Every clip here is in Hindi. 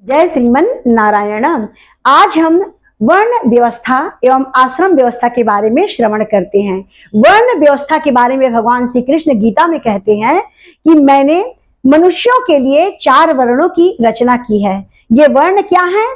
जय श्रीमन नारायण। आज हम वर्ण व्यवस्था एवं आश्रम व्यवस्था के बारे में श्रवण करते हैं। वर्ण व्यवस्था के बारे में भगवान श्री कृष्ण गीता में कहते हैं कि मैंने मनुष्यों के लिए 4 वर्णों की रचना की है। ये वर्ण क्या है?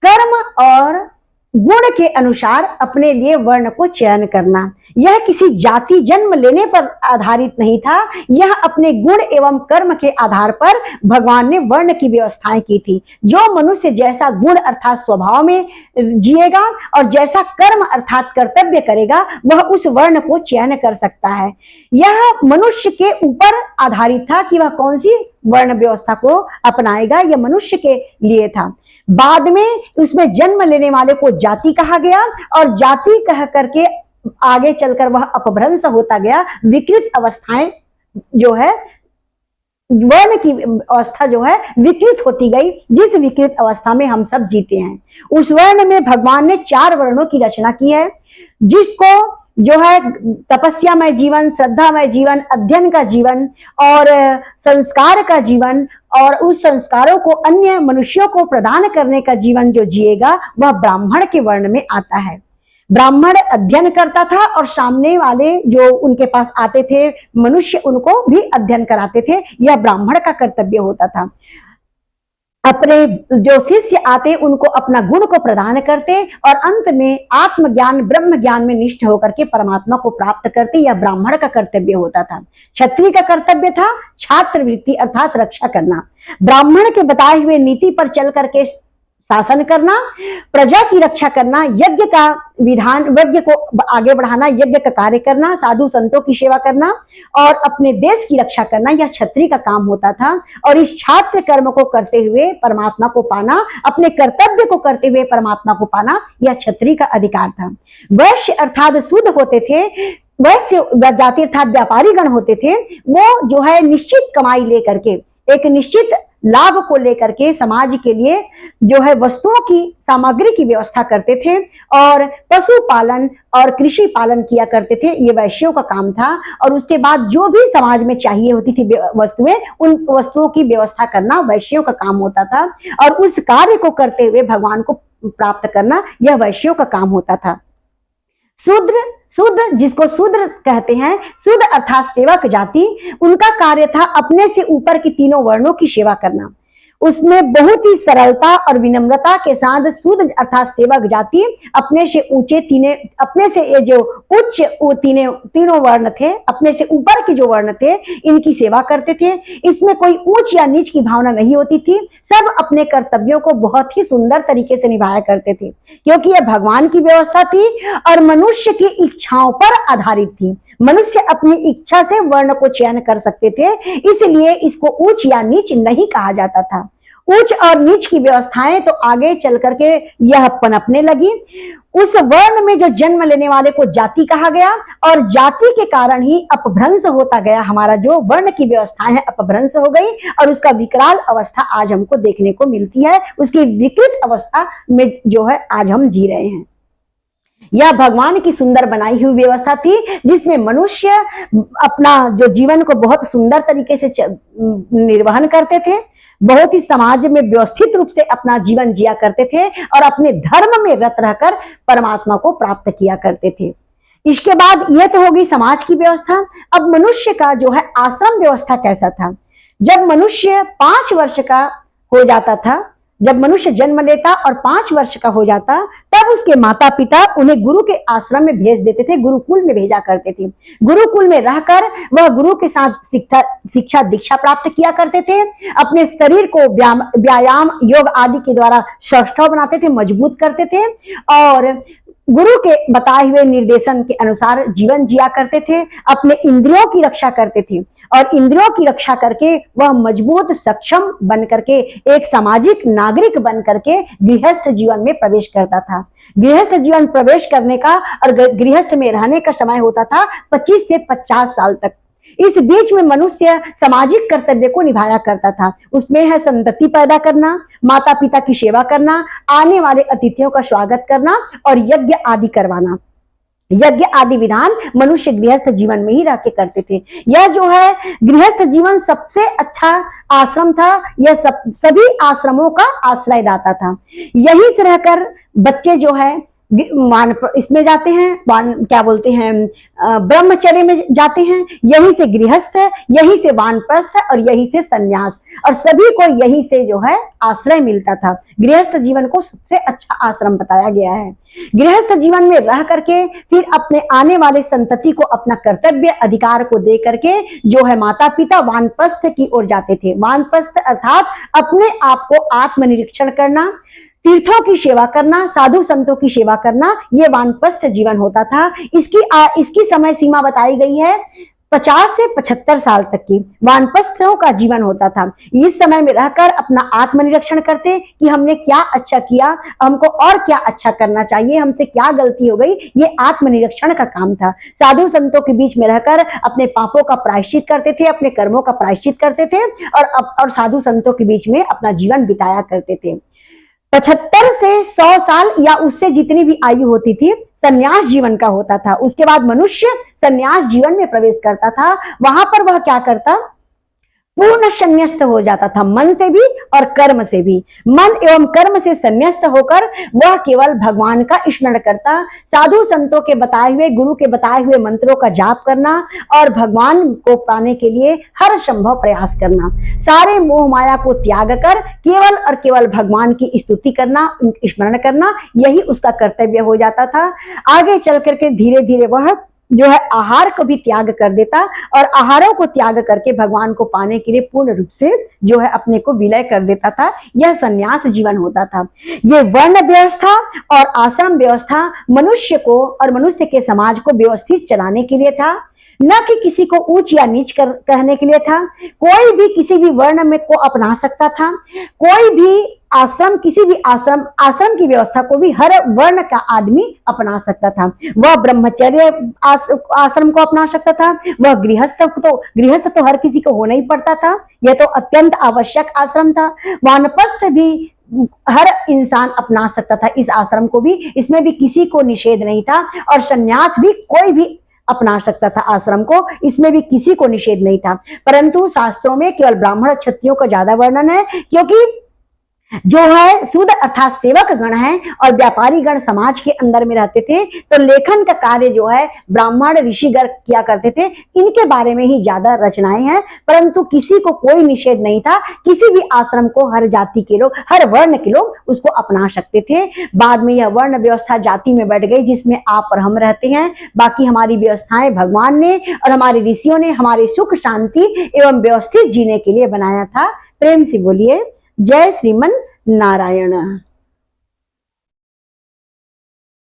कर्म और गुण के अनुसार अपने लिए वर्ण को चयन करना। यह किसी जाति जन्म लेने पर आधारित नहीं था, यह अपने गुण एवं कर्म के आधार पर भगवान ने वर्ण की व्यवस्थाएं की थी। जो मनुष्य जैसा गुण अर्थात स्वभाव में जिएगा और जैसा कर्म अर्थात कर्तव्य करेगा, वह उस वर्ण को चयन कर सकता है। यह मनुष्य के ऊपर आधारित था कि वह कौन सी वर्ण व्यवस्था को अपनाएगा, यह मनुष्य के लिए था। बाद में उसमें जन्म लेने वाले को जाति कहा गया और जाति कह करके आगे चलकर वह अपभ्रंश होता गया। विकृत अवस्थाएं जो है, वर्ण की अवस्था जो है विकृत होती गई, जिस विकृत अवस्था में हम सब जीते हैं। उस वर्ण में भगवान ने 4 वर्णों की रचना की है, जिसको जो है तपस्यामय जीवन, श्रद्धामय जीवन, अध्ययन का जीवन और संस्कार का जीवन और उस संस्कारों को अन्य मनुष्यों को प्रदान करने का जीवन जो जिएगा, वह ब्राह्मण के वर्ण में आता है। ब्राह्मण अध्ययन करता था और सामने वाले जो उनके पास आते थे मनुष्य, उनको भी अध्ययन कराते थे। यह ब्राह्मण का कर्तव्य होता था। अपने जो शिष्य आते उनको अपना गुण को प्रदान करते और अंत में आत्मज्ञान ब्रह्म ज्ञान में निष्ठ होकर के परमात्मा को प्राप्त करते। यह ब्राह्मण का कर्तव्य होता था। क्षत्रिय का कर्तव्य था छात्रवृत्ति अर्थात रक्षा करना, ब्राह्मण के बताए हुए नीति पर चल करके शासन करना, प्रजा की रक्षा करना, यज्ञ का विधान, यज्ञ को आगे बढ़ाना, यज्ञ का कार्य करना, साधु संतों की सेवा करना और अपने देश की रक्षा करना, यह क्षत्रिय का काम होता था। और इस छात्र कर्म को करते हुए परमात्मा को पाना, अपने कर्तव्य को करते हुए परमात्मा को पाना, यह क्षत्रिय का अधिकार था। वैश्य अर्थात शुद्ध होते थे, वैश्य जाति अर्थात व्यापारी गण होते थे। वो जो है निश्चित कमाई लेकर के, एक निश्चित लाभ को लेकर के समाज के लिए जो है वस्तुओं की सामग्री की व्यवस्था करते थे और पशुपालन और कृषि पालन किया करते थे। ये वैश्यों का काम था। और उसके बाद जो भी समाज में चाहिए होती थी वस्तुएं, उन वस्तुओं की व्यवस्था करना वैश्यों का काम होता था। और उस कार्य को करते हुए भगवान को प्राप्त करना, यह वैश्यों का काम होता था। शूद्र जिसको शूद्र कहते हैं, शूद्र अर्थात सेवक जाति, उनका कार्य था अपने से ऊपर की तीनों वर्णों की सेवा करना। उसमें बहुत ही सरलता और विनम्रता के साथ शूद्र अर्थात सेवक जाति अपने से ऊंचे अपने से ये जो उच्च तीनों वर्ण थे, अपने से ऊपर के जो वर्ण थे, इनकी सेवा करते थे। इसमें कोई ऊंच या नीच की भावना नहीं होती थी। सब अपने कर्तव्यों को बहुत ही सुंदर तरीके से निभाया करते थे, क्योंकि यह भगवान की व्यवस्था थी और मनुष्य की इच्छाओं पर आधारित थी। मनुष्य अपनी इच्छा से वर्ण को चयन कर सकते थे, इसलिए इसको ऊंच या नीच नहीं कहा जाता था। उच्च और नीच की व्यवस्थाएं तो आगे चल करके यह पनपने लगी। उस वर्ण में जो जन्म लेने वाले को जाति कहा गया और जाति के कारण ही अपभ्रंश होता गया। हमारा जो वर्ण की व्यवस्थाएं है अपभ्रंश हो गई और उसका विकराल अवस्था आज हमको देखने को मिलती है। उसकी विकृत अवस्था में जो है आज हम जी रहे हैं। यह भगवान की सुंदर बनाई हुई व्यवस्था थी, जिसमें मनुष्य अपना जो जीवन को बहुत सुंदर तरीके से निर्वहन करते थे, बहुत ही समाज में व्यवस्थित रूप से अपना जीवन जिया करते थे और अपने धर्म में रत रहकर परमात्मा को प्राप्त किया करते थे। इसके बाद यह तो होगी समाज की व्यवस्था। अब मनुष्य का जो है आश्रम व्यवस्था कैसा था? जब मनुष्य 5 वर्ष का हो जाता था, जब मनुष्य जन्म लेता और 5 वर्ष का हो जाता, तब उसके माता पिता उन्हें गुरु के आश्रम में भेज देते थे, गुरुकुल में भेजा करते थे। गुरुकुल में रहकर वह गुरु के साथ शिक्षा दीक्षा प्राप्त किया करते थे। अपने शरीर को व्यायाम योग आदि के द्वारा सौष्ठव बनाते थे, मजबूत करते थे और गुरु के बताए हुए निर्देशन के अनुसार जीवन जिया करते थे। अपने इंद्रियों की रक्षा करते थे और इंद्रियों की रक्षा करके वह मजबूत सक्षम बन करके एक सामाजिक नागरिक बन करके गृहस्थ जीवन में प्रवेश करता था। गृहस्थ जीवन प्रवेश करने का और गृहस्थ में रहने का समय होता था 25 से 50 साल तक। इस बीच में मनुष्य सामाजिक कर्तव्य को निभाया करता था। उसमें है संतति पैदा करना, माता पिता की सेवा करना, आने वाले अतिथियों का स्वागत करना और यज्ञ आदि करवाना। यज्ञ आदि विधान मनुष्य गृहस्थ जीवन में ही रह के करते थे। यह जो है गृहस्थ जीवन सबसे अच्छा आश्रम था, यह सभी आश्रमों का आश्रयदाता था। यहीं से रहकर बच्चे जो है इसमें जाते हैं, क्या बोलते हैं, ब्रह्मचर्य में जाते हैं, यहीं से गृहस्थ, यहीं से वानप्रस्थ और यहीं से सन्यास, और सभी को यहीं से जो है आश्रय मिलता था। गृहस्थ जीवन को सबसे अच्छा आश्रम बताया गया है। गृहस्थ जीवन में रह करके फिर अपने आने वाले संतति को अपना कर्तव्य अधिकार को दे करके जो है माता पिता वानप्रस्थ की ओर जाते थे। वानप्रस्थ अर्थात अपने आप को आत्मनिरीक्षण करना, तीर्थों की सेवा करना, साधु संतों की सेवा करना, ये वानप्रस्थ जीवन होता था। इसकी समय सीमा बताई गई है 50 से 75 साल तक की वानप्रस्थों का जीवन होता था। इस समय में रहकर अपना आत्मनिरीक्षण करते कि हमने क्या अच्छा किया, हमको और क्या अच्छा करना चाहिए, हमसे क्या गलती हो गई, ये आत्मनिरीक्षण का काम था। साधु संतों के बीच में रहकर अपने पापों का प्रायश्चित करते थे, अपने कर्मों का प्रायश्चित करते थे और साधु संतों के बीच में अपना जीवन बिताया करते थे। 75 से 100 साल या उससे जितनी भी आयु होती थी सन्यास जीवन का होता था। उसके बाद मनुष्य सन्यास जीवन में प्रवेश करता था। वहां पर वह क्या करता, पूर्ण संन्यास्त हो जाता था, मन से भी और कर्म से भी। मन एवं कर्म से संन्यास्त होकर वह केवल भगवान का स्मरण करता, साधु संतों के बताए हुए, गुरु के बताए हुए मंत्रों का जाप करना और भगवान को पाने के लिए हर संभव प्रयास करना, सारे मोह माया को त्याग कर केवल और केवल भगवान की स्तुति करना, स्मरण करना, यही उसका कर्तव्य हो जाता था। आगे चल करके धीरे धीरे वह जो है आहार को भी त्याग कर देता और आहारों को त्याग करके भगवान को पाने के लिए पूर्ण रूप से जो है अपने को विलय कर देता था। यह सन्यास जीवन होता था। यह वर्ण व्यवस्था और आश्रम व्यवस्था मनुष्य को और मनुष्य के समाज को व्यवस्थित चलाने के लिए था, न कि किसी को ऊंच या नीच कहने के लिए था। कोई भी किसी भी वर्ण में को अपना सकता था, कोई भी आश्रम, किसी भी आश्रम की व्यवस्था को भी हर वर्ण का आदमी अपना सकता था। वह ब्रह्मचर्य आश्रम को अपना सकता था, वह गृहस्थ तो हर किसी को होना ही पड़ता था, यह तो अत्यंत आवश्यक आश्रम था। वानप्रस्थ भी हर इंसान अपना सकता था इस आश्रम को भी, इसमें भी किसी को निषेध नहीं था। और संन्यास भी कोई भी अपना सकता था आश्रम को, इसमें भी किसी को निषेध नहीं था। परंतु शास्त्रों में केवल ब्राह्मण क्षत्रियों का ज्यादा वर्णन है, क्योंकि जो है शूद्र अर्थात सेवक गण है और व्यापारी गण समाज के अंदर में रहते थे, तो लेखन का कार्य जो है ब्राह्मण ऋषिगण किया करते थे। इनके बारे में ही ज्यादा रचनाएं हैं, परंतु किसी को कोई निषेध नहीं था। किसी भी आश्रम को हर जाति के लोग, हर वर्ण के लोग उसको अपना सकते थे। बाद में यह वर्ण व्यवस्था जाति में बढ़ गई, जिसमें आप और हम रहते हैं। बाकी हमारी व्यवस्थाएं भगवान ने और हमारे ऋषियों ने हमारे सुख शांति एवं व्यवस्थित जीने के लिए बनाया था। प्रेम से बोलिए जय श्रीमन नारायण।